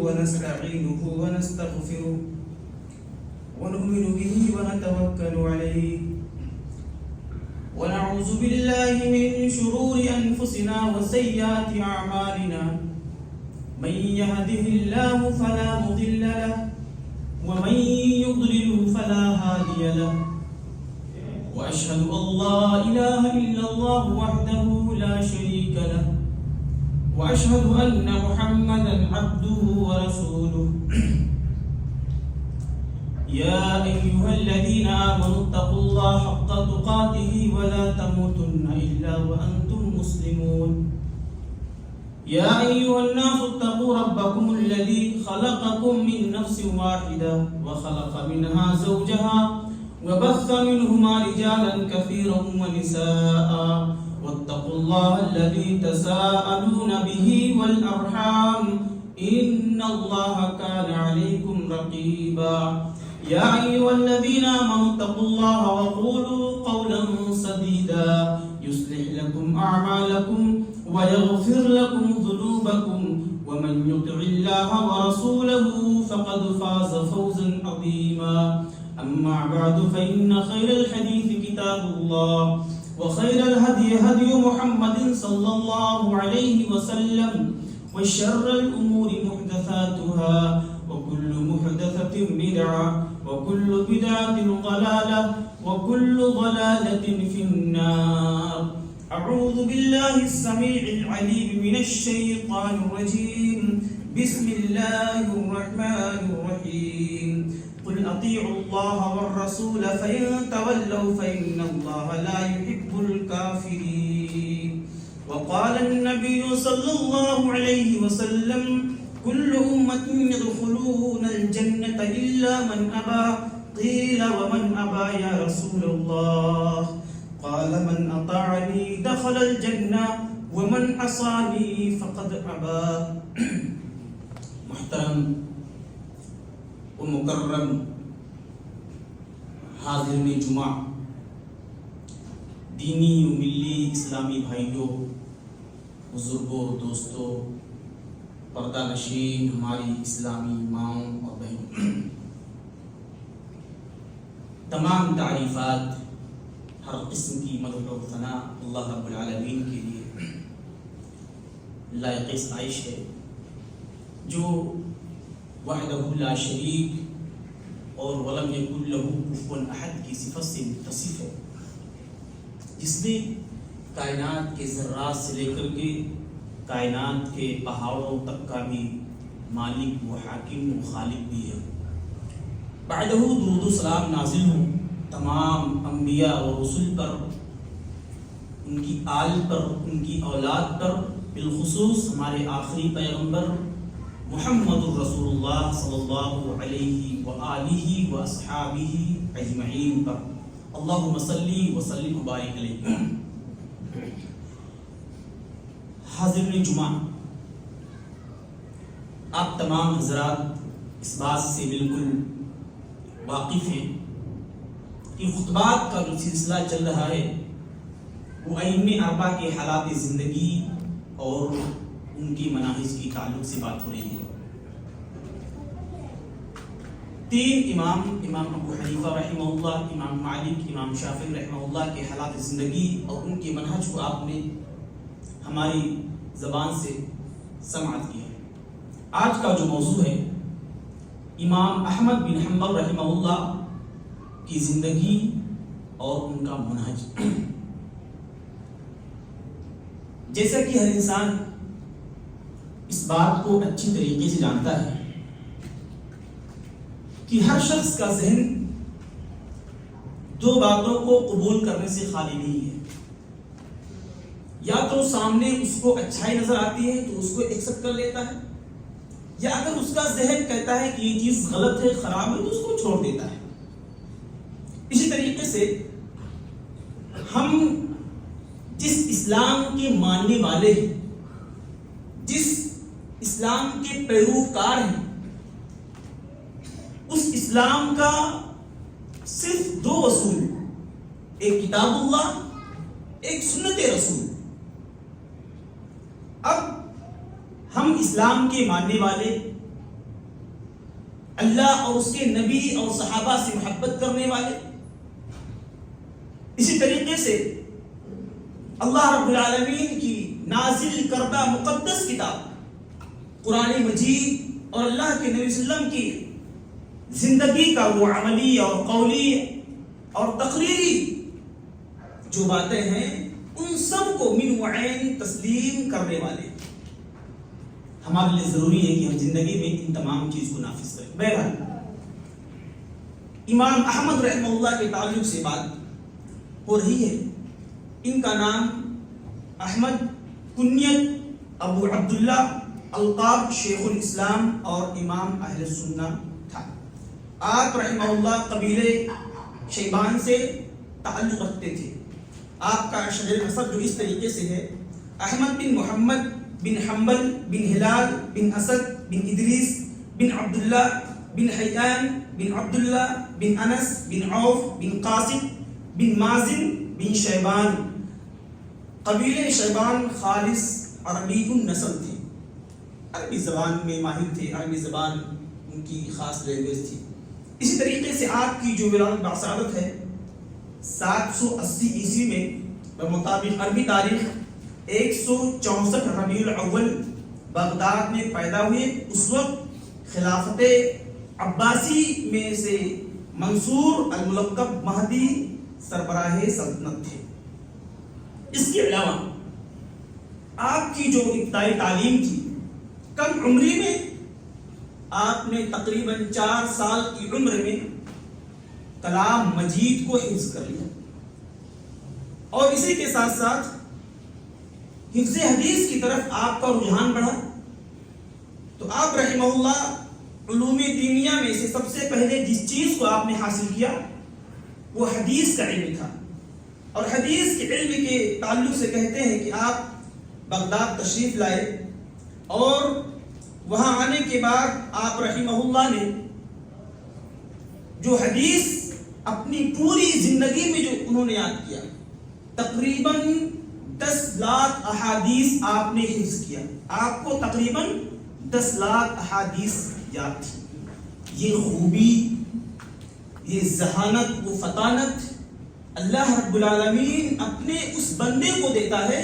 ونستعينه ونستغفره ونؤمن به ونتوكل عليه ونعوذ بالله من شرور أنفسنا وسيئات أعمالنا من يهده الله فلا مضل له ومن يضلل فلا هادي له وأشهد أن لا إله إلا الله وحده لا شريك له وأشهد أن محمدا عبده ورسوله يا أيها الذين آمنوا اتقوا الله حق تقاته ولا تموتن إلا وأنتم مسلمون يا أيها الناس اتقوا ربكم الذي خلقكم من نفس واحدة وخلق منها زوجها وبث منهما رجالا كثيرا ونساء واتقوا الله الذي تساءلون به والأرحام إن الله كان عليكم رقيبا يا أيها الذين آمنوا اتقوا الله وقولوا قولا سديدا يصلح لكم أعمالكم ويغفر لكم ذنوبكم ومن يطع الله ورسوله فقد فاز فوزا عظيما أما بعد فإن خير الحديث كتاب الله وخير الهدي هدي محمد صلى الله عليه وسلم وشر الأمور محدثاتها وكل محدثة بدعة وكل بدعة ضلالة وكل ضلالة في النار أعوذ بالله السميع العليم من الشيطان الرجيم بسم الله الرحمن الرحيم قل أطيعوا الله والرسول فإن تولوا فإن الله لا يحب الكافرين وقال النبي صلى الله عليه وسلم كل أمة يدخلون الجنة إلا من أبى قيل ومن أبى يا رسول الله قال من أطاعني دخل الجنة ومن عصاني فقد أبى محترم و مکرم حاضرین جمعہ، دینی و ملی اسلامی بھائیوں، بزرگوں، دوستوں، پردہ نشین ہماری اسلامی ماؤں اور بہنوں، تمام تعریفات، ہر قسم کی مدح و ثنا اللہ رب العالمین کے لیے لائق ستائش ہے، جو وحدہ لا شریک اور ولم یکن لہ کفوا احد کی صفت سے متصف ہے، جس نے کائنات کے ذرات سے لے کر کے کائنات کے پہاڑوں تک کا بھی مالک و حاکم و خالق بھی ہے۔ بعدہ درود و سلام نازل ہوں تمام انبیاء و رسل پر، ان کی آل پر، ان کی اولاد پر، بالخصوص ہمارے آخری پیغمبر محمد رسول اللہ صلی اللہ علیہ وآلہ واصحابہ اجمعین پر، اللہم صلی وسلم وبارک علیہ۔ حاضرین جمعہ، آپ تمام حضرات اس بات سے بالکل واقف ہیں کہ خطبات کا جو سلسلہ چل رہا ہے وہ ائمہ اربعہ کے حالات زندگی اور ان کی مناہج کی تعلق سے بات ہو رہی ہے۔ تین امام ابو حنیفہ رحمہ اللہ، امام مالک، امام شافعی رحمہ اللہ کے حالات زندگی اور ان کے منہج کو آپ نے ہماری زبان سے سماعت کیا ہے۔ آج کا جو موضوع ہے امام احمد بن حنبل رحمہ اللہ کی زندگی اور ان کا منہج۔ جیسا کہ ہر انسان اس بات کو اچھی طریقے سے جانتا ہے کہ ہر شخص کا ذہن دو باتوں کو قبول کرنے سے خالی نہیں ہے، یا تو سامنے اس کو اچھائی نظر آتی ہے تو اس کو ایکسپٹ کر لیتا ہے، یا اگر اس کا ذہن کہتا ہے کہ یہ چیز غلط ہے، خراب ہے، تو اس کو چھوڑ دیتا ہے۔ اسی طریقے سے ہم جس اسلام کے ماننے والے ہیں، جس اسلام کے پیروکار ہیں، اس اسلام کا صرف دو اصول، ایک کتاب اللہ، ایک سنت رسول۔ اب ہم اسلام کے ماننے والے اللہ اور اس کے نبی اور صحابہ سے محبت کرنے والے. اسی طریقے سے اللہ رب العالمین کی نازل کردہ مقدس کتاب قرآن مجید اور اللہ کے نبی صلی اللہ علیہ وسلم کی زندگی کا وہ عملی اور قولی اور تقریری جو باتیں ہیں ان سب کو من وعین تسلیم کرنے والے. ہمارے لیے ضروری ہے کہ ہم زندگی میں ان تمام چیز کو نافذ کریں. بہرحال امام احمد رحمہ اللہ کے تعلق سے بات ہو رہی ہے. ان کا نام احمد، کنیت ابو عبداللہ، القاب شیخ الاسلام اور امام اہل سنہ تھا. آپ رحمہ اللہ قبیلے شیبان سے تعلق رکھتے تھے. آپ کا شجر نسب جو اس طریقے سے ہے: احمد بن محمد بن حنبل بن ہلال بن اسد بن ادریس بن عبداللہ بن حیان بن عبداللہ بن انس بن عوف بن قاسم بن مازن بن شیبان. قبیلے شیبان خالص عربی النسل تھے، عربی زبان میں ماہر تھے، عربی زبان ان کی خاص لینگویج تھی. اسی طریقے سے آپ کی جو ولادت بعثادت ہے 780 عیسوی میں بمطابق عربی تاریخ 164 ربیع الاول بغداد میں پیدا ہوئے. اس وقت خلافت عباسی میں سے منصور الملقب مہدی سربراہ سلطنت تھے. اس کے علاوہ آپ کی جو ابتدائی تعلیم تھی، کم عمری میں آپ نے تقریباً 4 سال کی عمر میں کلام مجید کو حفظ کر لیا، اور اسی کے ساتھ ساتھ حفظ حدیث کی طرف آپ کا رجحان بڑھا. تو آپ رحمہ اللہ علوم دینیہ میں سے سب سے پہلے جس چیز کو آپ نے حاصل کیا وہ حدیث کا علم تھا. اور حدیث کے علم کے تعلق سے کہتے ہیں کہ آپ بغداد تشریف لائے، اور وہاں آنے کے بعد آپ رحمہ اللہ نے جو حدیث اپنی پوری زندگی میں جو انہوں نے یاد کیا، تقریباً 10 لاکھ احادیث آپ نے حفظ کیا. آپ کو تقریباً 10 لاکھ احادیث یاد تھی. یہ خوبی، یہ ذہانت و فطانت اللہ رب العالمین اپنے اس بندے کو دیتا ہے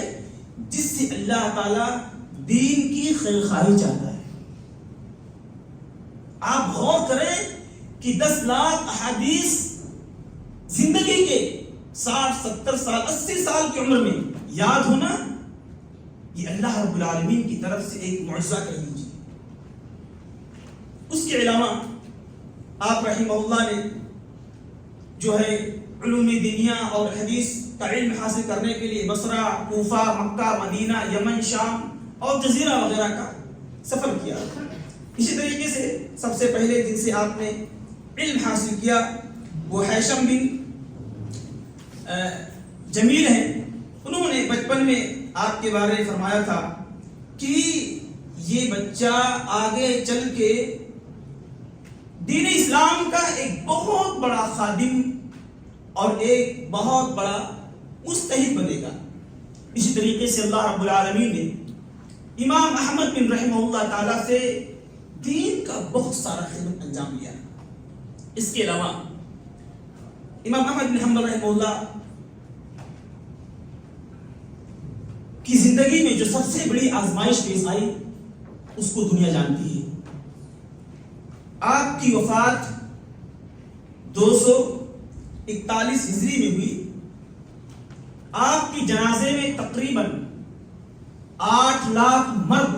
جس سے اللہ تعالی دین کی خیرخواہی چاہتا ہے. آپ غور کریں کہ 10 لاکھ احادیث زندگی کے 60 70 سال 80 سال کی عمر میں یاد ہونا، یہ اللہ رب العالمین کی طرف سے ایک معجزہ کہہ لیجیے. اس کے علاوہ آپ رحمہ اللہ نے جو ہے علوم دینیہ اور حدیث کا علم حاصل کرنے کے لیے بصرہ، کوفہ، مکہ، مدینہ، یمن، شام اور جزیرہ وغیرہ کا سفر کیا. اسی طریقے سے سب سے پہلے جن سے آپ نے علم حاصل کیا وہ ہیثم بن جمیل ہیں. انہوں نے بچپن میں آپ کے بارے میں فرمایا تھا کہ یہ بچہ آگے چل کے دین اسلام کا ایک بہت بڑا خادم اور ایک بہت بڑا مجتہد بنے گا. اسی طریقے سے اللہ رب العالمین نے امام احمد بن رحمہ اللہ تعالیٰ سے دین کا بہت سارا خدمت انجام دیا. اس کے علاوہ امام احمد بن حنبل رحمہ اللہ کی زندگی میں جو سب سے بڑی آزمائش پیش آئی اس کو دنیا جانتی ہے. آپ کی وفات 241 ہجری میں ہوئی. آپ کی جنازے میں تقریباً 8 لاکھ مرد،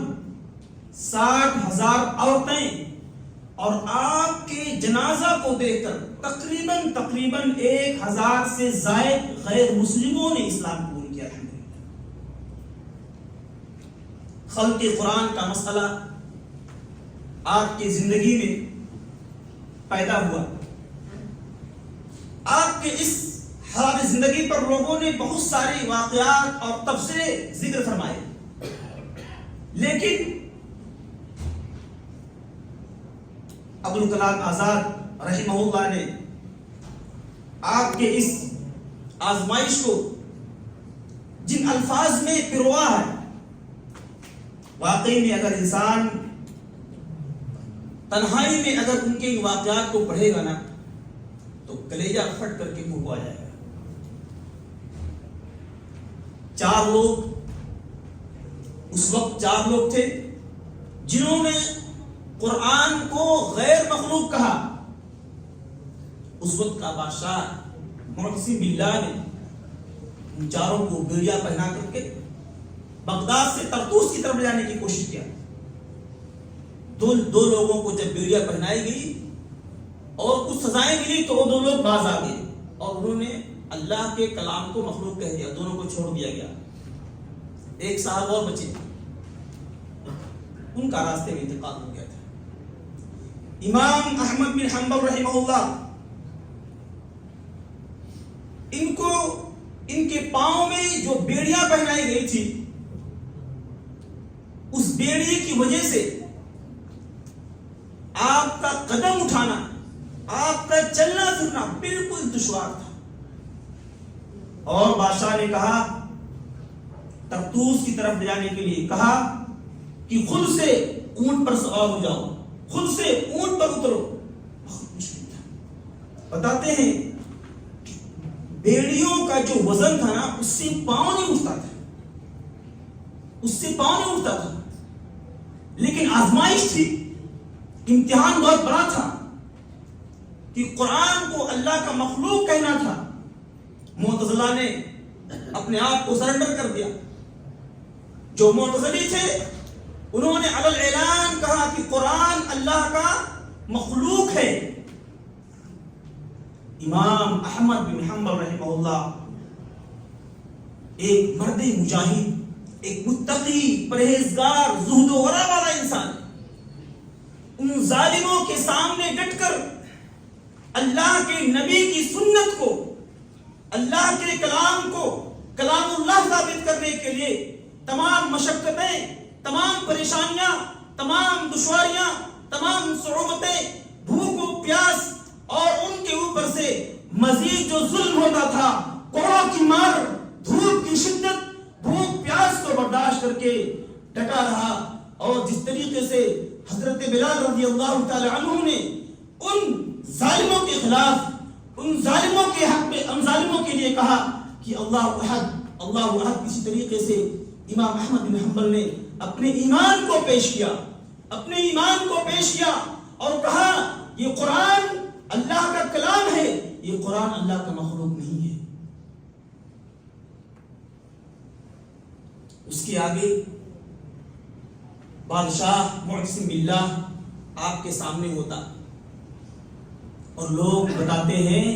60,000 عورتیں، اور آپ کے جنازہ کو دیکھ کر تقریباً 1000 سے زائد غیر مسلموں نے اسلام قبول کیا. خلق قرآن کا مسئلہ آپ کی زندگی میں پیدا ہوا. آپ کے اس حال زندگی پر لوگوں نے بہت سارے واقعات اور تبصرے ذکر فرمائے، لیکن ابوالکلام آزاد رحمہ اللہ نے آپ کے اس آزمائش کو جن الفاظ میں پروا ہے، واقعی میں اگر انسان تنہائی میں اگر ان کے واقعات کو پڑھے گا نا تو کلیجہ پھٹ کر کے منہ کو آ جائے گا. 4 لوگ اس وقت 4 لوگ تھے جنہوں نے قرآن کو غیر مخلوق کہا. اس وقت کا بادشاہ معتصم باللہ نے ان 4 کو بیڑیا پہنا کر کے بغداد سے طرطوس کی طرف لے جانے کی کوشش کیا. دو لوگوں کو جب بیڑیا پہنائی گئی اور کچھ سزائیں ملی تو وہ 2 لوگ باز آ گئے اور انہوں نے اللہ کے کلام کو مخلوق کہہ دیا. دونوں کو چھوڑ دیا گیا. ایک صاحب اور بچے, ان کا راستے میں انتقال ہو گیا تھا. امام احمد بن حنبل رحمہ اللہ, ان کے پاؤں میں جو بیڑیاں پہنائی گئی تھی اس بیڑی کی وجہ سے آپ کا قدم اٹھانا, آپ کا چلنا پھرنا بالکل دشوار تھا. اور بادشاہ نے کہا طرطوس کی طرف لے جانے کے لیے کہا کہ خود سے اونٹ پر سوار ہو جاؤ, خود سے اونٹ پر اترو. بہت مشکل تھا. بتاتے ہیں بیڑیوں کا جو وزن تھا نا اس سے پاؤں نہیں اٹھتا تھا, اس سے پاؤں نہیں اٹھتا تھا. لیکن آزمائش تھی, امتحان بہت بڑا تھا کہ قرآن کو اللہ کا مخلوق کہنا تھا. معتزلہ نے اپنے آپ کو سرنڈر کر دیا. جو معتزلی تھے انہوں نے علی الاعلان کہا کہ قرآن اللہ کا مخلوق ہے. امام احمد بن حنبل رحمہ اللہ ایک مرد مجاہد, ایک متقی, پرہیزگار, زہد و ورع والا انسان, ان ظالموں کے سامنے ڈٹ کر اللہ کے نبی کی سنت کو, اللہ کے کلام کو کلام اللہ ثابت کرنے کے لیے تمام مشقتیں, تمام پریشانیاں, تمام دشواریاں, تمام صعوبتیں, بھوک و پیاس اور ان کے اوپر سے مزید جو ظلم ہوتا تھا, کوڑوں کی مار, دھوپ کی شدت, بھوک پیاس کو برداشت کر کے ڈٹا رہا. اور جس طریقے سے حضرت بلال رضی اللہ تعالی عنہ نے ان ظالموں کے خلاف, ان ظالموں کے حق میں, ان ظالموں کے لیے کہا کہ اللہ احد, اللہ احد, اسی طریقے سے امام احمد بن حنبل نے اپنے ایمان کو پیش کیا, اپنے ایمان کو پیش کیا اور کہا یہ قرآن اللہ کا کلام ہے, یہ قرآن اللہ کا مخلوق نہیں ہے. اس کے آگے بادشاہ معتصم باللہ آپ کے سامنے ہوتا اور لوگ بتاتے ہیں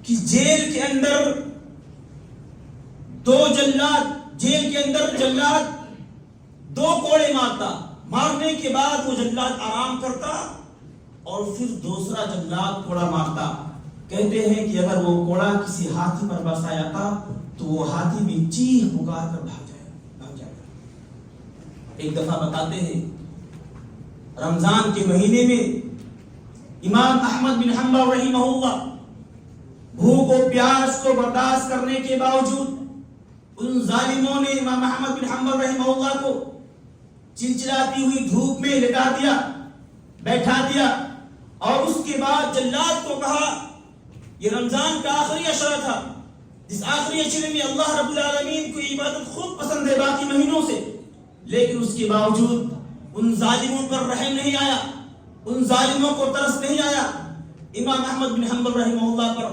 کہ جیل کے اندر 2 جلاد, جیل کے اندر جلاد 2 کوڑے مارتا, مارنے کے بعد وہ جلاد آرام کرتا اور پھر دوسرا جلاد کوڑا مارتا. کہتے ہیں کہ اگر وہ کوڑا کسی ہاتھی پر برسایا تھا تو وہ ہاتھی بھی چیخ پکار کر بھاگ جائے. ایک دفعہ بتاتے ہیں رمضان کے مہینے میں امام احمد بن حنبل رحمہ اللہ بھوک و پیاس کو برداشت کرنے کے باوجود ان ظالموں نے امام احمد بن حنبل رحمہ اللہ کو چلچلاتی ہوئی دھوپ میں لٹا دیا, بیٹھا دیا اور اس کے بعد جلاد کو کہا, یہ رمضان کا آخری عشرہ تھا, جس آخری عشرے میں اللہ رب العالمین کو عبادت خوب پسند ہے باقی مہینوں سے, لیکن اس کے باوجود ان ظالموں پر رحم نہیں آیا, ان ظالموں کو ترس نہیں آیا. امام احمد بن حنبل رحمہ اللہ پر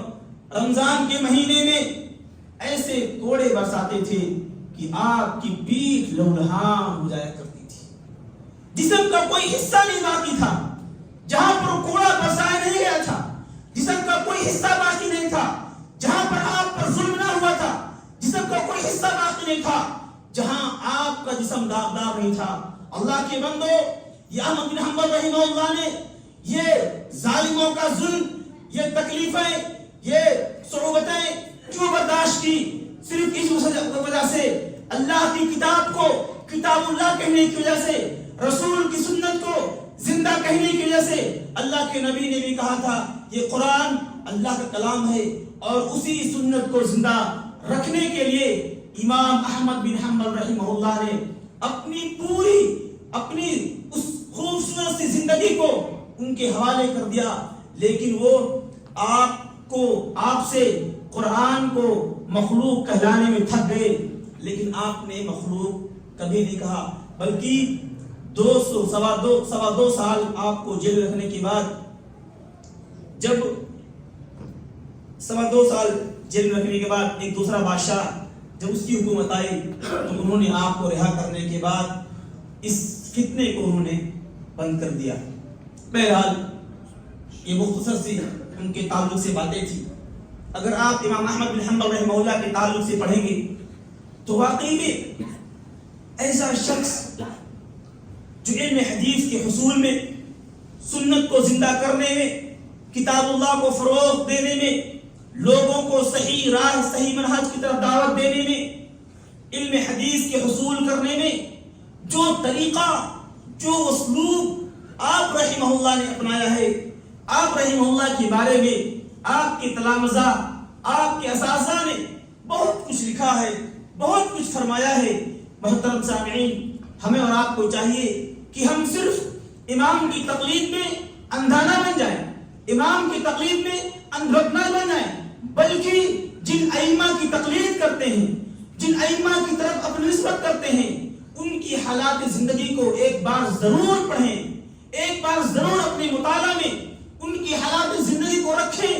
رمضان کے مہینے میں ایسے کوڑے برساتے تھے کہ آپ کی پیٹھ لہولہان ہو جایا کرتی تھی, جسم کا کوئی حصہ نہیں باقی تھا جہاں پر کوڑا برسایا نہیں گیا تھا, جسم کا کوئی حصہ باقی نہیں تھا جہاں پر آپ پر ظلم نہ ہوا تھا, جسم کا کوئی حصہ باقی نہیں تھا جہاں آپ کا جسم داغدار نہیں تھا. اللہ کے بندو, یہ احمد بن حنبل رحمہ اللہ نے یہ ظالموں کا ظلم, یہ تکلیفیں, یہ صعوبتیں کیوں برداشت کی؟ صرف اس وجہ سے اللہ کی کتاب کو کتاب اللہ کہنے کی وجہ سے, رسول کی سنت کو زندہ کہنے کی وجہ سے. اللہ کے نبی نے بھی کہا تھا یہ قرآن اللہ کا کلام ہے, اور اسی سنت کو زندہ رکھنے کے لیے امام احمد بن حنبل رحمہ اللہ نے اپنی اس خوبصورت سنت سے زندگی کو ان کے حوالے کر دیا، لیکن وہ آپ سے قرآن کو مخلوق کہلانے میں تھک گئے، لیکن آپ نے مخلوق کبھی نہیں کہا، بلکہ سوا دو سال آپ کو جیل رکھنے کے بعد، جب سوا 2 سال جیل میں رکھنے کے بعد ایک دوسرا بادشاہ جب اس کی حکومت آئی تو انہوں نے آپ کو رہا کرنے کے بعد اس فتنے کو انہوں نے بند کر دیا۔ بہرحال یہ مختصر سی ان کے تعلق سے باتیں تھی۔ اگر آپ امام احمد بن حنبل رحمہ اللہ کے تعلق سے پڑھیں گے تو واقعی میں ایسا شخص جو علم حدیث کے حصول میں، سنت کو زندہ کرنے میں، کتاب اللہ کو فروغ دینے میں، لوگوں کو صحیح راہ صحیح منہج کی طرف دعوت دینے میں، علم حدیث کے حصول کرنے میں جو طریقہ جو اسلوب آپ رحمہ اللہ نے اپنایا ہے، آپ رحمہ اللہ کے بارے میں آپ کے تلامذہ آپ کے اساتذہ نے بہت کچھ لکھا ہے، بہت کچھ فرمایا ہے۔ محترم سامعین، ہمیں اور آپ کو چاہیے کہ ہم صرف امام کی تقلید میں اندھا نہ بن جائیں، امام کی تقلید میں اندھوت نہ بن جائیں، بلکہ جن ائمہ کی تقلید کرتے ہیں، جن ائمہ کی طرف اپنی نسبت کرتے ہیں، ان کی حالات زندگی کو ایک بار ضرور پڑھیں، ایک بار ضرور اپنے مطالعہ میں ان کی حالات زندگی کو رکھیں،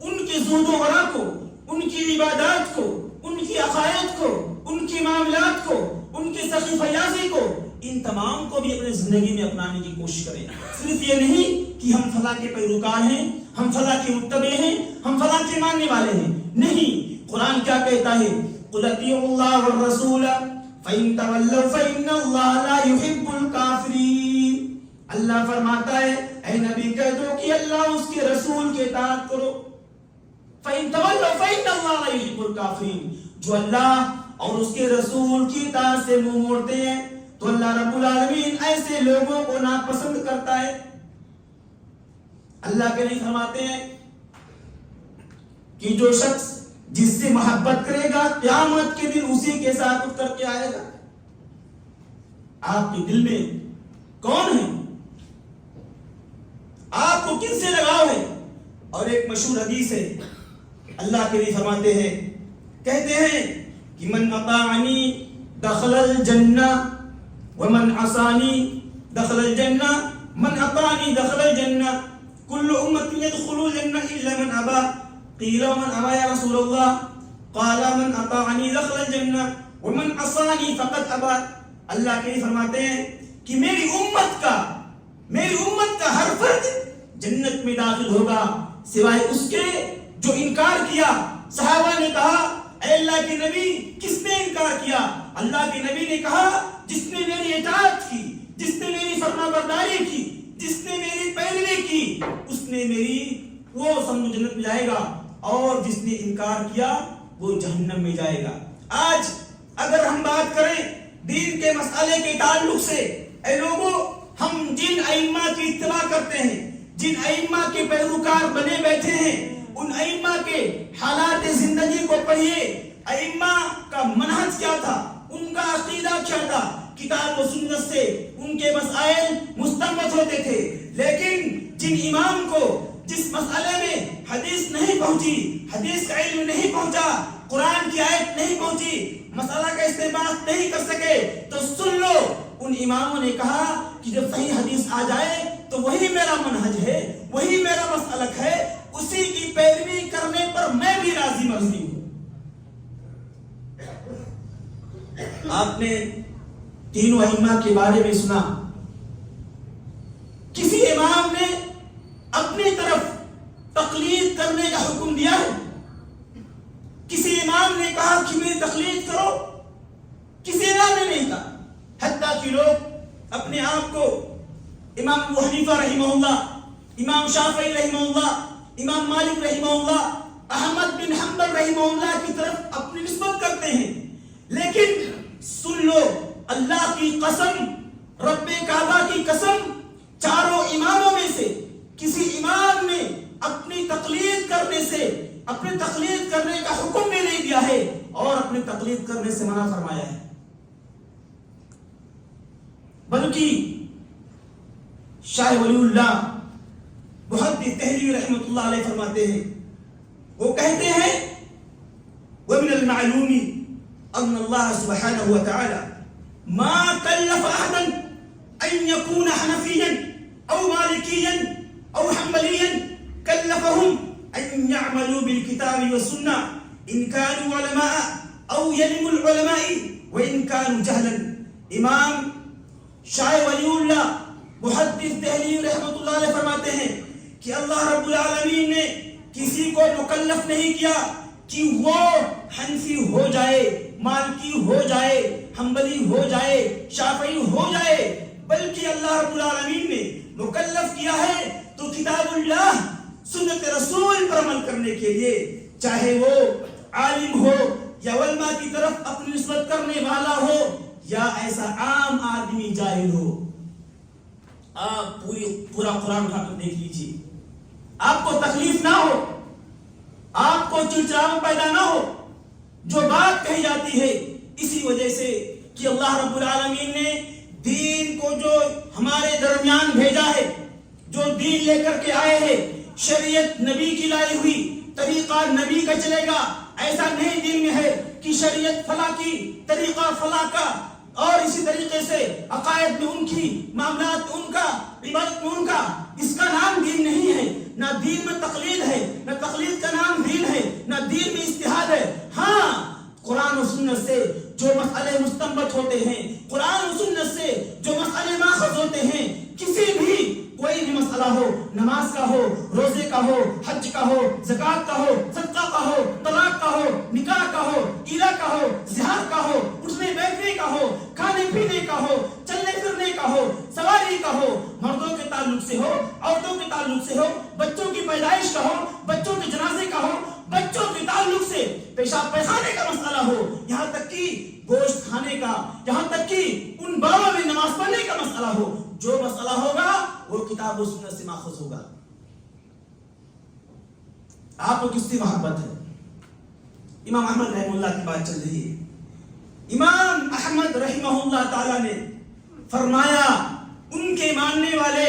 ان کے زہد و ورع کو، ان کی عبادات کو، ان کی عقائد کو، ان کی معاملات کو، ان کی سخی فیاضی کو، ان تمام کو بھی اپنے زندگی میں اپنانے کی کوشش کریں۔ صرف یہ نہیں کہ ہم فلاں کے پیروکار ہیں، ہم فلاں کے متبع ہیں، ہم فلاں کے ماننے والے ہیں، نہیں۔ قرآن کیا کہتا ہے؟ قُلْ اطیعوا اللَّهَ وَالرَّسُولَ فَإِن تَوَلَّوْا فَإِنَّ اللَّهَ لَا يُحِبُّ الْكَافِرِينَ۔ اللہ فرماتا ہے اے نبی کہہ دو کہ اللہ اس کے رسول کی اطاعت کرو۔ فَإِن تَوَلَّوْا فَإِنَّ اللَّهَ لَا يُحِبُّ الْكَافِرِينَ۔ جو اللہ اور اس کے رسول کی اطاعت سے منہ موڑتے ہیں تو اللہ رب العالمین ایسے لوگوں کو ناپسند کرتا ہے۔ اللہ کے نہیں فرماتے ہیں کہ جو شخص جس سے محبت کرے گا قیامت کے دن اسی کے ساتھ اٹھ کر کے آئے گا۔ آپ کے دل میں کون ہے؟ آپ کو کن سے لگاؤ ہے؟ اور ایک مشہور حدیث ہے، اللہ کے لیے فرماتے ہیں، کہتے ہیں کہ من اطاعنی دخل الجنہ ومن عصانی دخل الجنہ، من اطاعنی دخل الجنہ، کل امتی يدخلون الجنہ الا من ابا، قیل ومن ابا یا رسول اللہ، قال من اطاعنی دخل الجنہ ومن عصانی فقد ابا۔ اللہ کے لیے فرماتے ہیں کہ میری امت کا ہر فرد جنت میں داخل ہوگا سوائے اس کے جو انکار کیا۔ صحابہ نے کہا اے اللہ کے نبی کس نے انکار کیا؟ اللہ کے نبی نے کہا جس نے میری اطاعت کی، جس نے میری فرما برداری کی، جس نے میری پیروی کی، اس نے وہ سمجھو جنت میں جائے گا، اور جس نے انکار کیا وہ جہنم میں جائے گا۔ آج اگر ہم بات کریں دین کے مسئلے کے تعلق سے، اے لوگوں، ہم جن ائمہ کی اتباع کرتے ہیں، جن ائمہ کے پیروکار بنے بیٹھے ہیں، ان ائمہ کے حالات زندگی کو پڑھیے۔ ائمہ کا منہج کیا تھا، ان کا عقیدہ کیا تھا؟ کتاب و سنت سے ان کے مسائل مستنبط ہوتے تھے، لیکن جن امام کو جس مسئلے میں حدیث نہیں پہنچی، حدیث کا علم نہیں پہنچا، قرآن کی آیت نہیں پہنچی، مسئلہ کا استعمال نہیں کر سکے، تو سن لو ان اماموں نے کہا کہ جب صحیح حدیث آ جائے تو وہی میرا منہج ہے، وہی میرا مسلک ہے، اسی کی پیروی کرنے پر میں بھی راضی مرضی ہوں۔ آپ نے تینوں ائمہ کے بارے میں سنا، کسی امام نے اپنی طرف تقلید کرنے کا حکم دیا ہے؟ کسی امام نے کہا کہ میری تقلید کرو؟ کسی امام نے نہیں کہا۔ حتیٰ کہ لوگ اپنے آپ کو امام ابو حنیفہ رحمہ اللہ، امام شافعی رحمہ اللہ، امام مالک رحمہ اللہ، احمد بن حنبل رحمہ اللہ کی طرف اپنی نسبت کرتے ہیں، لیکن سن لو اللہ کی قسم، رب کعبہ کی قسم، چاروں اماموں میں سے کسی امام نے اپنی تقلید کرنے سے، اپنی تقلید کرنے کا حکم بھی نہیں دیا ہے اور اپنی تقلید کرنے سے منع فرمایا ہے، بلکہ شاہ ولی اللہ محدث دہلوی رحمۃ اللہ علیہ فرماتے ہیں، وہ کہتے ہیں وَمِنَ الْمَعْلُومِ أَنَّ اللَّهَ سُبْحَانَهُ وَتَعَالَى مَا كَلَّفَ أَحَدًا أَن يَكُونَ حَنَفِيًّا أَوْ مَالِكِيًّا أَوْ حَنبَلِيًّا كَلَّفَهُمْ أَن يَعْمَلُوا بِالْكِتَابِ وَالسُّنَّةِ إِن كَانُوا عُلَمَاءَ أَوْ يَلِمُوا الْعُلَمَاءِ وَإِن كَانُوا جَهْلًا۔ امام شاہ ولی اللہ محدث دہلوی رحمۃ اللہ علیہ فرماتے ہیں کہ اللہ رب العالمین نے کسی کو مکلف نہیں کیا کہ وہ حنفی ہو جائے، مالکی ہو جائے، حنبلی ہو جائے، شافعی ہو جائے، بلکہ اللہ رب العالمین نے مکلف کیا ہے تو کتاب اللہ سنت رسول پر عمل کرنے کے لیے، چاہے وہ عالم ہو یا علماء کی طرف اپنی نسبت کرنے والا ہو یا ایسا عام آدمی جاہل ہو۔ آپ پورا قرآن اٹھا کر دیکھ لیجیے، آپ کو تکلیف نہ ہو، آپ کو چڑچڑاپن پیدا نہ ہو۔ جو بات کہی جاتی ہے اسی وجہ سے کہ اللہ رب العالمین نے دین کو جو ہمارے درمیان بھیجا ہے، جو دین لے کر کے آئے ہیں، شریعت نبی کی لائی ہوئی، طریقہ نبی کا چلے گا۔ ایسا نہیں دین میں ہے کہ شریعت فلاں کی، طریقہ فلاں کا، اور اسی طریقے سے عقائد میں ان کی، معاملات میں ان کا، عبادت میں ان کا۔ اس کا نام دین نہیں ہے۔ نہ دین میں تقلید ہے، نہ تقلید کا نام دین ہے، نہ دین میں اجتہاد ہے۔ ہاں، قرآن و سنت سے جو مسئلے مستنبط ہوتے ہیں، قرآن و سنت سے جو مسئلے ماخذ ہوتے ہیں، کسی بھی کوئی بھی مسئلہ ہو، نماز کا ہو، روزے کا ہو، حج کا ہو، زکوٰۃ کا ہو، صدقہ کا ہو، طلاق کا ہو، نکاح کا ہو، عیلا کا ہو، زہار کا ہو، اٹھنے بیٹھنے کا ہو، کھانے پینے کا ہو، چلنے پھرنے کا ہو، سواری کا ہو، مردوں کے تعلق سے ہو، عورتوں کے تعلق سے ہو، بچوں کی پیدائش کا ہو، بچوں کے جنازے کا ہو، بچوں کے تعلق سے پیشاب پیخانے کا مسئلہ ہو، یہاں تک کہ گوشت کھانے کا، یہاں تک کہ ان بابوں میں نماز پڑھنے کا مسئلہ ہو، جو مسئلہ ہوگا وہ کتاب و سنت سے ماخوذ ہوگا۔ آپ کو کس سے محبت ہے؟ امام احمد رحمہ اللہ کی بات چل رہی ہے۔ امام احمد رحمہ اللہ تعالی نے فرمایا ان کے ماننے والے،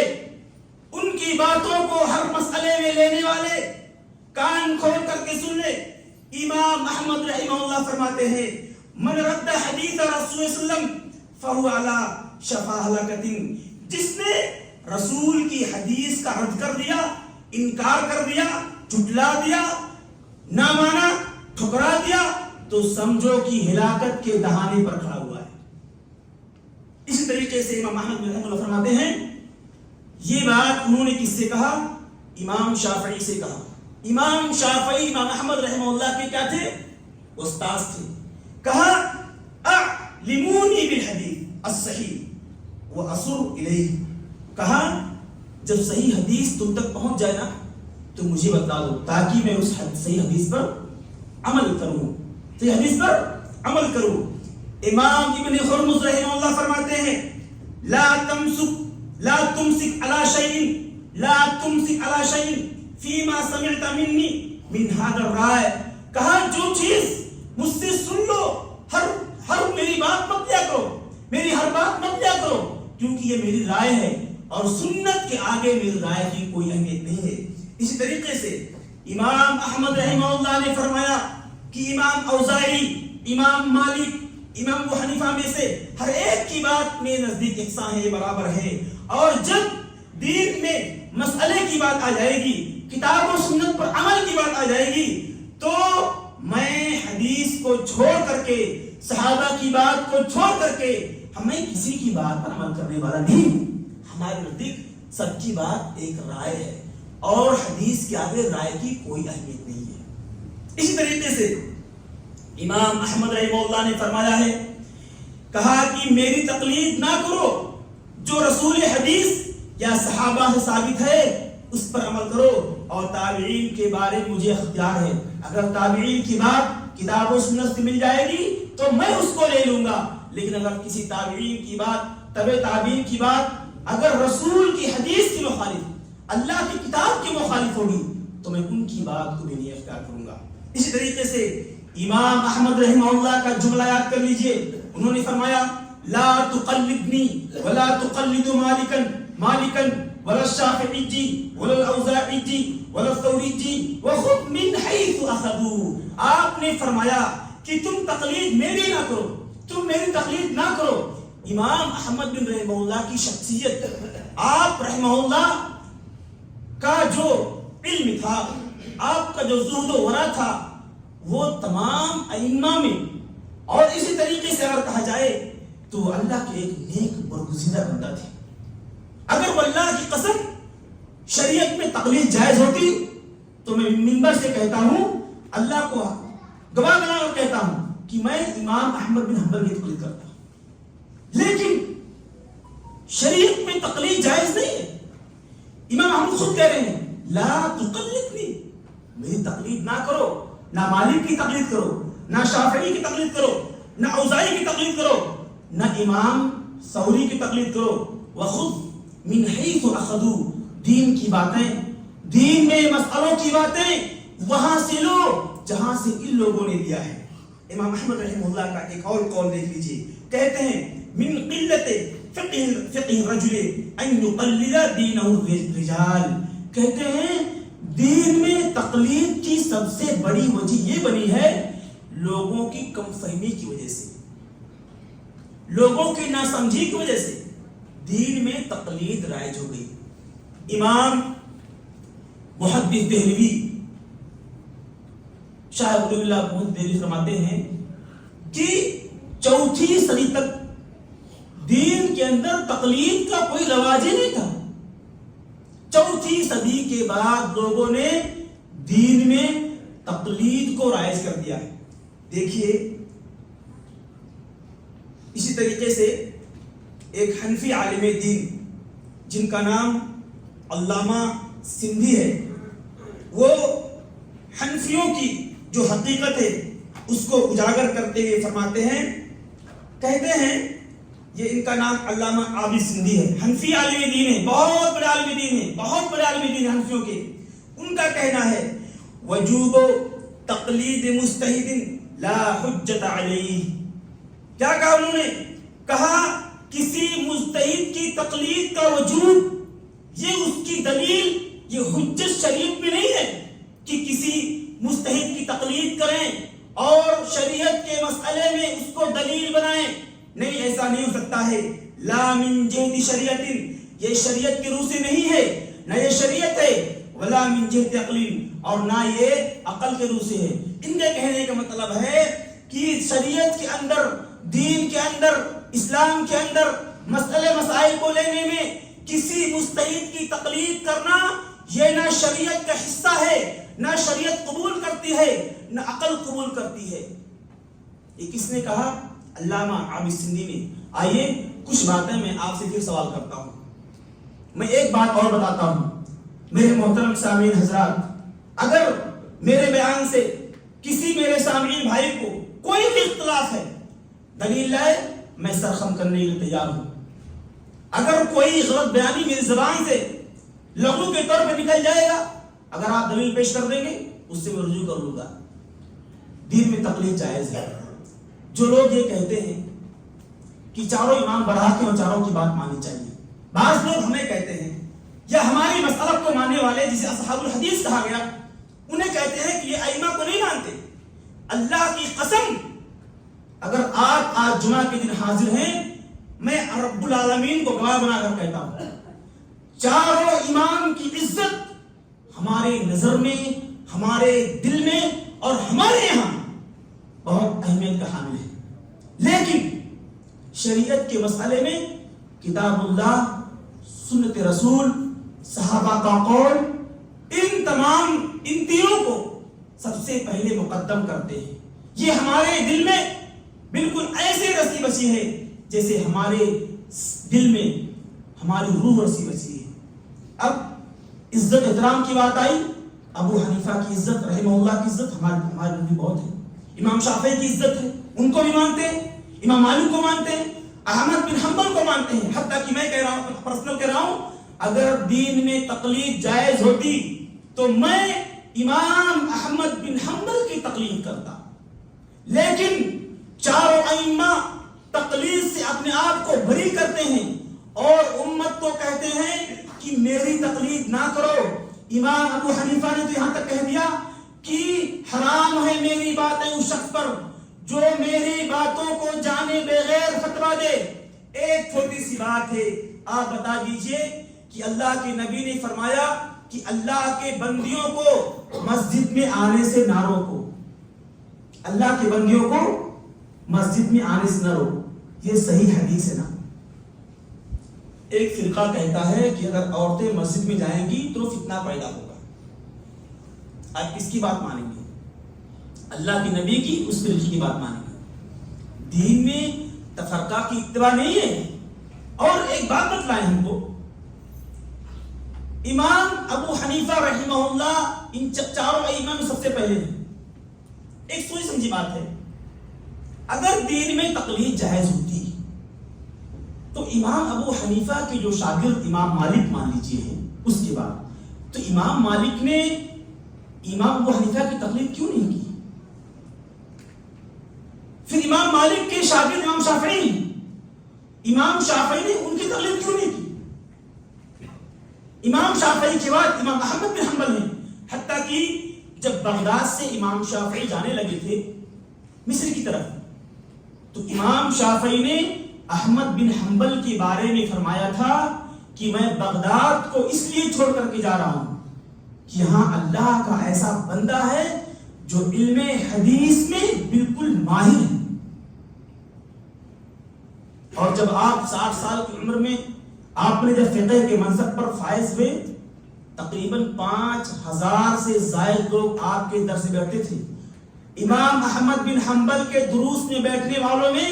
ان کی باتوں کو ہر مسئلے میں لینے والے کان کھول کر کے سن لے۔ امام احمد رحمہ اللہ فرماتے ہیں من رد حدیث رسول صلی اللہ علیہ وسلم فہو علی شفا ہلاکت، جس نے رسول کی حدیث کا رد کر دیا، انکار کر دیا، جھٹلا دیا، نہ مانا، ٹھکرا دیا، تو سمجھو کہ ہلاکت کے دہانے پر کھڑا ہوا ہے۔ اسی طریقے سے امام احمد رحمہ اللہ فرماتے ہیں یہ بات انہوں نے کس سے کہا؟ امام شافعی سے کہا۔ امام شافعی امام احمد رحمہ اللہ کے کیا تھے؟ استاذ تھے۔ کہا اعلمونی بالحدیث الصحیح واصر الیہ، کہا جب صحیح حدیث تم تک پہنچ جائے نا تو مجھے بتا دو تاکہ میں اس صحیح حدیث پر عمل کروں، صحیح حدیث پر عمل کروں۔ امام ابن خرمز رحمہ اللہ فرماتے ہیں لا تمسک علی شیء فیما سمعت منی من هذا الرائے، کہا جو چیز مجھ سے سن لو، ہر میری بات مت لیا کرو، میری ہر بات مت لیا کرو، کیونکہ یہ میری رائے ہے اور سنت کے آگے میری رائے کی کوئی اہمیت نہیں ہے۔ اسی طریقے سے امام احمد رحمہ اللہ نے فرمایا کہ امام اوزاعی، امام مالک، امام ابو حنیفہ میں سے ہر ایک کی بات میں نزدیک یکساں ہے، برابر ہے، اور جب دین میں مسئلے کی بات آ جائے گی، کتاب و سنت پر عمل کی بات آ جائے گی، تو میں حدیث کو چھوڑ کر کے، صحابہ کی بات کو چھوڑ کر کے، ہمیں کسی کی بات پر عمل کرنے والا نہیں۔ ہمارے نزدیک سب کی بات ایک رائے ہے اور حدیث کے آگے رائے کی کوئی اہمیت نہیں ہے۔ اسی طریقے سے امام احمد رحمہ اللہ نے فرمایا ہے، کہا کہ میری تقلید نہ کرو، جو رسول حدیث یا صحابہ سے ثابت ہے اس پر عمل کرو، اور تابعین کے بارے میں مجھے اختیار ہے، اگر تابعین کی بات کتاب و سنت سے مل جائے گی تو میں اس کو لے لوں گا، لیکن اگر کسی تابعین کی بات، تبع تابعین کی بات اگر رسول کی حدیث کی مخالف، اللہ کی کتاب کی مخالف ہوگی تو میں ان کی بات کو بھی نہیں اختیار کروں گا۔ اسی طریقے سے امام احمد رحمہ اللہ کا جملہ یاد کر لیجئے، انہوں نے فرمایا لا تقلدنی ولا تقلد مالکا ولا الشافعی ولا الاوزاعی ولا الثوری وخذ من حيث اخذوا. آپ نے فرمایا کہ تم تقلید میری نہ کرو، تم میری تقلید نہ کرو. امام احمد بن رحمہ اللہ کی شخصیت، آپ رحمہ اللہ کا جو علم تھا، آپ کا جو زہد و ورع تھا، وہ تمام ائمہ میں، اور اسی طریقے سے اگر کہا جائے تو اللہ کے ایک نیک برگزیدہ بندہ تھے. اگر واللہ کی قسم شریعت میں تقلید جائز ہوتی تو میں منبر سے کہتا ہوں، اللہ کو گواہ بنا کر کہتا ہوں کہ میں امام احمد بن حنبل کی تقلید کرتا ہوں. لیکن شریعت میں تقلید جائز نہیں ہے. امام احمد خود کہہ رہے ہیں لا تقلدنی، میری تقلید نہ کرو. نہ مالک کی تقلید کرو، نہ شافعی کی تقلید کرو، نہ اوزاعی کی تقلید کرو، نہ امام ثوری کی تقلید کرو. وخذ من حیث اخذوا، دین کی باتیں، دین میں مسئلوں کی باتیں وہاں سے لو جہاں سے ان لوگوں نے لیا ہے. امام احمد رحمہ اللہ کا ایک اور قول دیکھ لیجیے، کہتے ہیں من قلت فقہ الرجل ان يقلد دینہ الرجال. کہتے ہیں دین میں تقلید کی سب سے بڑی وجہ یہ بنی ہے لوگوں کی کم فہمی کی وجہ سے، لوگوں کی ناسمجھی کی وجہ سے دین میں تقلید رائج ہو گئی. امام محدث دہلوی، شاہ ولی اللہ محدث دہلوی فرماتے ہیں کہ 4 صدی تک دین کے اندر تقلید کا کوئی رواج ہی نہیں تھا. 4 صدی کے بعد لوگوں نے دین میں تقلید کو رائج کر دیا ہے. دیکھیے اسی طریقے سے ایک حنفی عالم دین جن کا نام علامہ سندھی ہے، وہ حنفیوں کی جو حقیقت ہے اس کو اجاگر کرتے ہوئے فرماتے ہیں، کہتے ہیں، یہ ان کا نام علامہ عابد سندھی ہے، حنفی عالم دین ہے، بہت بڑے عالم دین ہے، بہت بڑے عالم دین ہے حنفیوں کے. ان کا کہنا ہے وجوب تقلید مجتہد لا حجت علیہ. کیا کہا انہوں نے؟ کہا کسی مجتہد کی تقلید کا وجوب، یہ اس کی دلیل، یہ حجت شریعت میں نہیں ہے کہ کسی مجتہد کی تقلید کریں اور شریعت کے مسئلے میں اس کو دلیل بنائیں. نہیں، ایسا نہیں ہو سکتا ہے. لا من جہت شریعت، یہ شریعت کی روح سے نہیں ہے، نہ یہ شریعت ہے، ولا من جہت عقل، اور نہ یہ عقل کے روح سے ہے. ان کے کہنے کا مطلب ہے کہ شریعت کے اندر، دین کے اندر، اسلام کے اندر مسئلے مسائل کو لینے میں کسی مجتہد کی تقلید کرنا یہ نہ شریعت کا حصہ ہے، نہ شریعت قبول کرتی ہے، نہ عقل قبول کرتی ہے. یہ کس نے کہا؟ علامہ عابد سندھی نے. آئیے کچھ باتیں میں آپ سے پھر سوال کرتا ہوں. میں ایک بات اور بتاتا ہوں میرے محترم سامعین حضرات، اگر میرے بیان سے کسی میرے سامعین بھائی کو کوئی بھی اختلاف ہے، دلیل لائے، میں سرخم کرنے کے لیے تیار ہوں. اگر کوئی غلط بیانی میری زبان سے لغو کے طور پہ نکل جائے گا، اگر آپ دلیل پیش کر دیں گے اس سے میں رجوع کر لوں گا. دین میں تقلید جائز ہے. جو لوگ یہ کہتے ہیں کہ چاروں امام برحق ہیں اور چاروں کی بات ماننی چاہیے، بعض لوگ ہمیں کہتے ہیں یا ہماری مسئلہ کو ماننے والے جسے اصحاب الحدیث کہا گیا، انہیں کہتے ہیں کہ یہ ائمہ کو نہیں مانتے. اللہ کی قسم، اگر آپ آج جمعہ کے دن حاضر ہیں، میں رب العالمین کو گواہ بنا کر کہتا ہوں، چاروں امام کی عزت ہمارے نظر میں، ہمارے دل میں اور ہمارے یہاں بہت اہمیت کا حامل ہے. لیکن شریعت کے مسئلے میں کتاب اللہ، سنت رسول، صحابہ کا قول، ان تینوں کو سب سے پہلے مقدم کرتے ہیں. یہ ہمارے دل میں بالکل ایسے رسی بسی ہے جیسے ہمارے دل میں ہماری روح رسی بسی ہے. اب عزت احترام کی بات آئی، ابو حنیفہ کی عزت رحمہ اللہ کی عزت ہمارے بھی بہت ہے. امام شافعی کی عزت ہے، ان کو بھی مانتے ہیں، امام مالک کو مانتے ہیں، احمد بن حنبل کو مانتے ہیں. حتیٰ کہ میں کہہ رہا ہوں، پرسنل کہہ رہا ہوں، اگر دین میں تقلید جائز ہوتی تو میں امام احمد بن حنبل کی تقلید کرتا. لیکن چاروں ائمہ تقلید سے اپنے آپ کو بری کرتے ہیں اور امت کو کہتے ہیں کہ کہ میری تقلید نہ کرو. امام ابو حنیفہ نے تو یہاں تک کہہ دیا کہ حرام ہے میری باتیں اس شخص پر جو میری باتوں کو جانے بغیر فتویٰ دے. ایک چھوٹی سی بات ہے، آپ بتا دیجئے کہ اللہ کے نبی نے فرمایا کہ اللہ کے بندیوں کو مسجد میں آنے سے نہ روکو. اللہ کے بندیوں کو مسجد میں آنے سے نہ روکو. یہ صحیح حدیث ہے نا. ایک فرقہ کہتا ہے کہ اگر عورتیں مسجد میں جائیں گی تو فتنہ پیدا ہوگا. آپ کس کی بات مانیں گے؟ اللہ کے نبی کی، اس فرقے کی بات مانیں گے؟ دین میں تفرقہ کی اتباع نہیں ہے. اور ایک بات بتلائیں ہم کو، امام ابو حنیفہ رحمہ اللہ ان چاروں ائمہ میں سب سے پہلے ہیں. ایک سوچ سمجھی بات ہے، اگر دین میں تقلید جائز ہوتی تو امام ابو حنیفہ کے جو شاگرد امام مالک مان لیجیے ہیں، اس کے بعد تو امام مالک نے امام ابو حنیفہ کی تقلید کیوں نہیں کی؟ پھر امام مالک کے شاگرد امام شافعی نے ان کی تقلید کیوں نہیں کی؟ امام شافعی کے بعد امام احمد بن حنبل نے، حتیٰ کہ جب بغداد سے امام شافعی جانے لگے تھے مصر کی طرف، تو امام شافعی نے احمد بن حنبل کے بارے میں فرمایا تھا کہ میں بغداد کو اس لیے چھوڑ کر کے جا رہا ہوں کہ یہاں اللہ کا ایسا بندہ ہے جو علم حدیث میں بالکل ماہر ہے. اور جب آپ 60 سال کی عمر میں آپ نے جب فقہ کے منصب پر فائز ہوئے، تقریباً 5000 سے زائد لوگ آپ کے درس میں بیٹھتے تھے. امام احمد بن حنبل کے دروس میں بیٹھنے والوں میں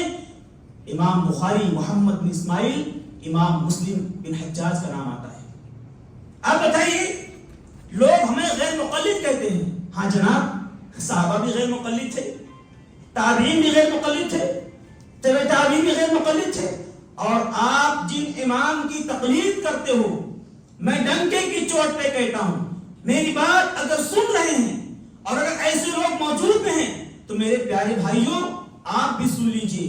امام بخاری محمد بن اسماعیل، امام مسلم بن حجاج کا نام آتا ہے. آپ بتائیے، لوگ ہمیں غیر مقلد کہتے ہیں. ہاں جناب، صحابہ بھی غیر مقلد تھے، تابعین بھی غیر مقلد تھے، تابع تابعین بھی غیر مقلد تھے. اور آپ جن امام کی تقلید کرتے ہو، میں ڈنکے کی چوٹ پہ کہتا ہوں، میری بات اگر سن رہے ہیں اور اگر ایسے لوگ موجود میں ہیں تو میرے پیارے بھائیوں آپ بھی سن لیجئے.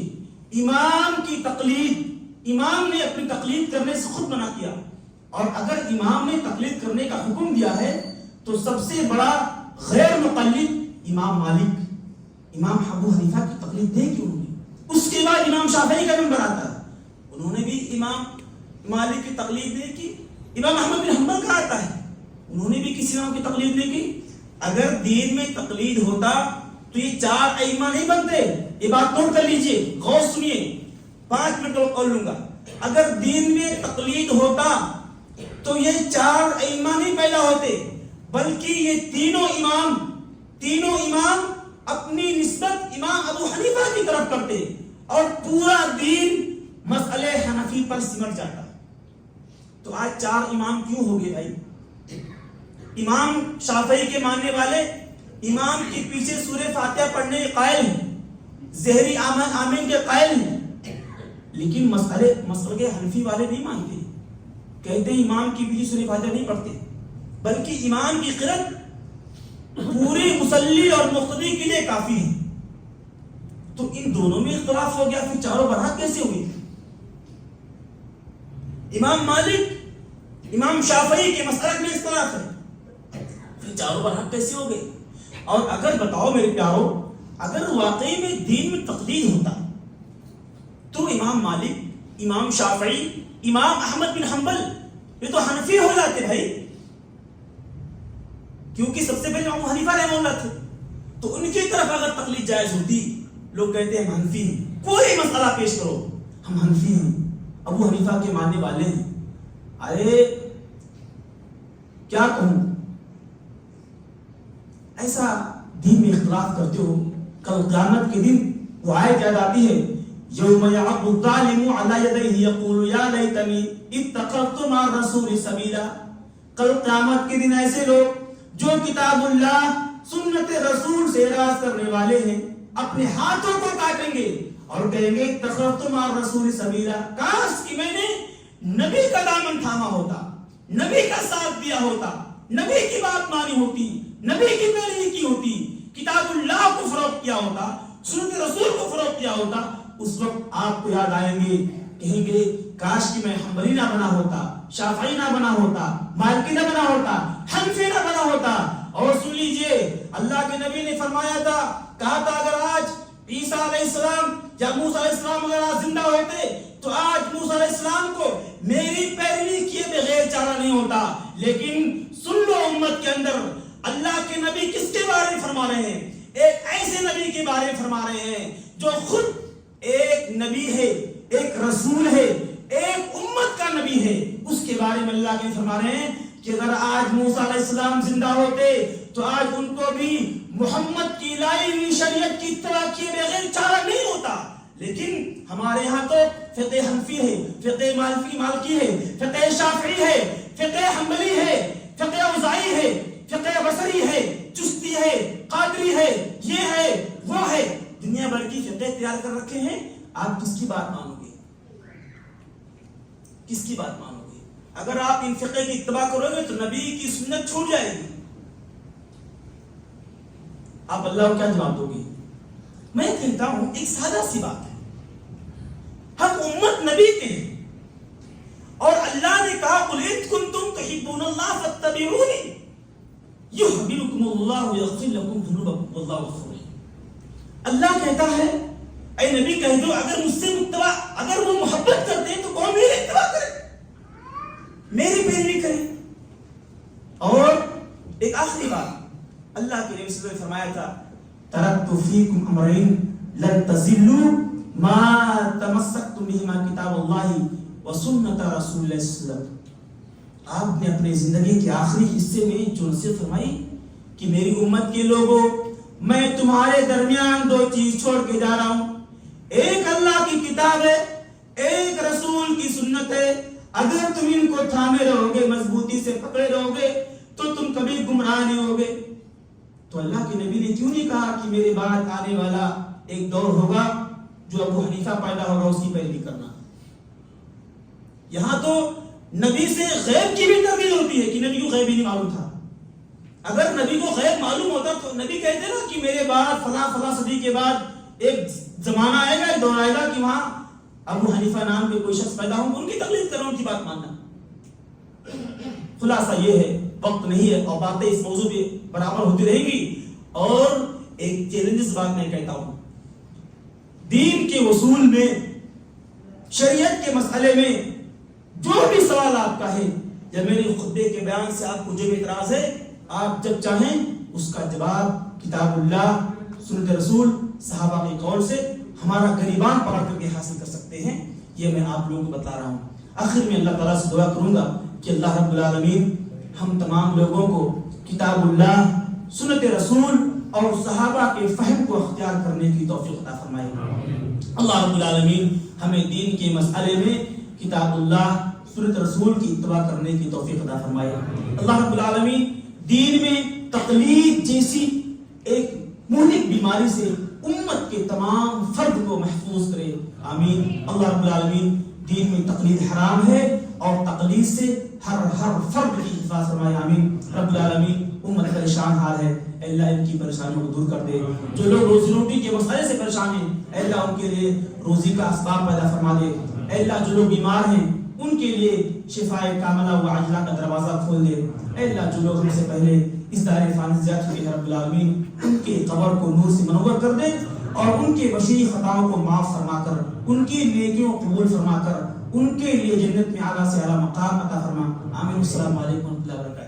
امام کی تقلید، امام نے اپنی تقلید کرنے سے خود منع کیا. اور اگر امام نے تقلید کرنے کا حکم دیا ہے تو سب سے بڑا غیر مقلد امام مالک، امام ابو حنیفہ کی تقلید نہیں کی انہوں نے. اس کے بعد امام شافعی کا نمبر آتا ہے، انہوں نے بھی امام مالک کی تقلید نہیں کی. امام احمد بن حنبل کا آتا ہے، انہوں نے بھی کسی امام کی تقلید نہیں کی. اگر دین میں تقلید ہوتا تو یہ 4 ائمہ نہیں بنتے. یہ بات نوٹ کر لیجئے، غور سنیے، 5 منٹ اور لوں گا. اگر دین میں تقلید ہوتا تو یہ 4 ائمہ نہیں پیدا ہوتے، بلکہ یہ تینوں امام اپنی نسبت امام ابو حنیفہ کی طرف کرتے اور پورا دین مسئلہ حنفی پر سمٹ جاتا. تو آج 4 امام کیوں ہو گئے بھائی؟ امام شافعی کے ماننے والے امام کے پیچھے سورہ فاتحہ پڑھنے کے قائل ہیں، ظہری آمین کے قائل ہیں، لیکن مسئلے حنفی والے نہیں مانتے. کہتے ہیں امام کی پیچھے سورہ فاتحہ نہیں پڑھتے، بلکہ امام کی قرأت پوری مصلی اور مقتدی کے لیے کافی ہے. تو ان دونوں میں اختلاف ہو گیا، پھر چاروں برحق کیسے ہوئے؟ امام مالک امام شافعی کے مسئلہ میں اختلاف ہے، پھر چاروں برحق کیسے ہو گئے؟ اور اگر بتاؤ میرے پیارو، اگر واقعی میں دین میں تقلید ہوتا تو امام مالک، امام شافعی، امام احمد بن حنبل یہ تو حنفی ہو جاتے بھائی، کیونکہ سب سے پہلے ابو حنیفہ رحمہ اللہ تھے. تو ان کی طرف اگر تقلید جائز ہوتی، لوگ کہتے ہیں ہم حنفی ہیں، کوئی مسئلہ پیش کرو ہم حنفی ہیں، ابو حنیفہ کے ماننے والے ہیں. ارے کیا کہوں، ایسا دین میں اختلاف کرتے ہو. کل قیامت کے دن وہ آیت یاد آتی ہے، یوم یعض الظالم علی یدیہ یقول یا لیتنی اتخذت مع الرسول سبیلا. کل قیامت کے دن ایسے لوگ جو کتاب اللہ سنت رسول سے اعراض کرنے والے ہیں اپنے ہاتھوں کو کاٹیں گے اور کہیں گے اتخذت مع الرسول سبیلا، کاش کہ میں نے نبی کا دامن تھاما ہوتا، نبی کا ساتھ دیا ہوتا، نبی کی بات مانی ہوتی، نبی کی پیروی کی ہوتی، کتاب اللہ کو فروغ کیا ہوتا، سنت رسول کو فروغ کیا ہوتا. اس وقت آپ کو یاد آئیں گے، کہیں گے کاش کہ میں حنبلی نہ بنا ہوتا، شافعی نہ بنا ہوتا، مالکی نہ بنا ہوتا، حنفی نہ بنا ہوتا. اور سن لیجئے اللہ کے نبی نے فرمایا تھا، کہا تھا اگر آج عیسیٰ علیہ السلام یا موسیٰ علیہ السلام اگر آج زندہ ہوتے تو آج موسیٰ علیہ السلام کو میری پیروی کیے بغیر چارہ نہیں ہوتا. لیکن سن لو امت کے اندر اللہ کے نبی کس کے بارے میں فرما رہے ہیں؟ ایک ایسے نبی کے بارے میں فرما رہے ہیں جو خود ایک نبی ہے، ایک رسول ہے، ایک امت کا نبی ہے. اس کے بارے میں اللہ کے فرما رہے ہیں کہ اگر آج موسیٰ علیہ السلام زندہ ہوتے تو آج ان کو بھی محمد کی لائی ہوئی شریعت کی اتباع کیے بغیر چارہ نہیں ہوتا. لیکن ہمارے ہاں تو فقہ حنفی ہے، فقہ مالکی ہے، فقہ شافعی ہے، فقہ حنبلی ہے، فقہ اوزاعی ہے، فقہ بصری ہے، چشتی ہے، قادری ہے، یہ ہے وہ ہے، دنیا بھر کی فقہ تیار کر رکھے ہیں. آپ کس کی بات مانو گے؟ کس کی بات مانو گے؟ اگر آپ ان فقہ کی اتباع کرو گے تو نبی کی سنت چھوٹ جائے گی. آپ اللہ کو کیا جواب دو گے؟ میں کہتا ہوں ایک سادہ سی بات ہے، ہم امت نبی کے ہیں اور اللہ نے کہا قل ان کنتم تحبون اللہ فاتبعونی یحببکم اللہ ویغفر لکم ذنوبکم واللہ غفور رحیم. اللہ کہتا ہے اے نبی کہہ دو اگر مجھ سے متبع، اگر وہ محبت کرتے ہیں تو کون میری اتباع کرے، میری پیروی کرے. اور ایک آخری بات اللہ کے نبی صلی اللہ علیہ وسلم نے فرمایا تھا ترکت فیکم امرین لن تضلوا ما تمسکتم بہما کتاب اللہ وسنت رسول اللہ صلی اللہ علیہ وسلم. آپ نے اپنے زندگی کے آخری حصے میں جو نصیحت فرمائی کہ میری امت کے لوگوں میں تمہارے درمیان دو چیز چھوڑ کے جا رہا ہوں، ایک اللہ کی کتاب ہے، ایک رسول کی سنت ہے. اگر تم ان کو تھامے رہو گے، مضبوطی سے پکڑے رہو گے تو تم کبھی گمراہ نہیں ہوگے. تو اللہ کے نبی نے کیوں نہیں کہا کہ میرے بعد آنے والا ایک دور ہوگا جو ابو حنیفہ پیدا ہوگا اس کی پیروی کرنا؟ یہاں تو نبی سے غیب کی بھی ترغیب ہوتی ہے کہ نبی کو غیب ہی نہیں معلوم تھا. اگر نبی کو غیب معلوم ہوتا تو نبی کہتے نا کہ میرے بعد فلاں فلاں صدی کے بعد ایک زمانہ آئے گا، ایک دور آئے گا کہ وہاں ابو حنیفہ نام کے کوئی شخص پیدا ہوں، ان کی تقلید کرنا، ان کی بات ماننا. خلاصہ یہ ہے وقت نہیں ہے اور باتیں اس موضوع پہ برابر ہوتی رہیں گی. اور ایک چیلنجز بات میں کہتا ہوں، دین کے اصول میں، شریعت کے مسئلے میں جو بھی سوال آپ کا ہے یا میرے خطبے کے بیان سے آپ کو جو بھی اعتراض ہے، آپ جب چاہیں اس کا جواب کتاب اللہ، سنت رسول، صحابہ کے قول سے ہمارا گریبان پکڑ کر کے حاصل کر سکتے ہیں. یہ میں آپ لوگوں کو بتا رہا ہوں. آخر میں اللہ تعالیٰ سے دعا کروں گا کہ اللہ رب العالمین ہم تمام لوگوں کو کتاب اللہ، سنت رسول اور صحابہ کے فہم کو اختیار کرنے کی توفیق عطا فرمائے. اللہ رب العالمین ہمیں دین کے مسئلے میں کتاب اللہ، سنت رسول کی اتباع کرنے کی توفیق عطا فرمائے. اللہ رب العالمین دین میں تقلید جیسی ایک مہلک بیماری سے امت کے تمام فرد کو محفوظ کرے. آمین. اللہ رب العالمین دین میں تقلید حرام ہے اور تقلید سے ہر فرد کی حفاظت فرمائے. آمین. رب العالمین امت پریشان حال ہے، اللہ ان کی پریشانیوں کو دور کر دے. جو لوگ روزی روٹی کے مسئلے سے پریشان ہیں، اللہ ان کے لیے روزی کا اسباب پیدا فرما دے. اللہ جو لوگ بیمار ہیں ان کے لیے شفائے کاملہ و عاجلہ کا دروازہ کھول دے. اللہ جو لوگ ہم سے پہلے اس دار فانی سے جا چکے ہیں، رب العالمین ان کے قبر کو نور سے منور کر دے اور ان کے بشری خطاؤں کو معاف فرما کر، ان کی نیکیوں کو قبول فرما کر ان کے لیے جنت میں اعلیٰ سے اعلیٰ مقام عطا فرما. آمین. السلام علیکم و رحمۃ اللہ وبرکاتہ.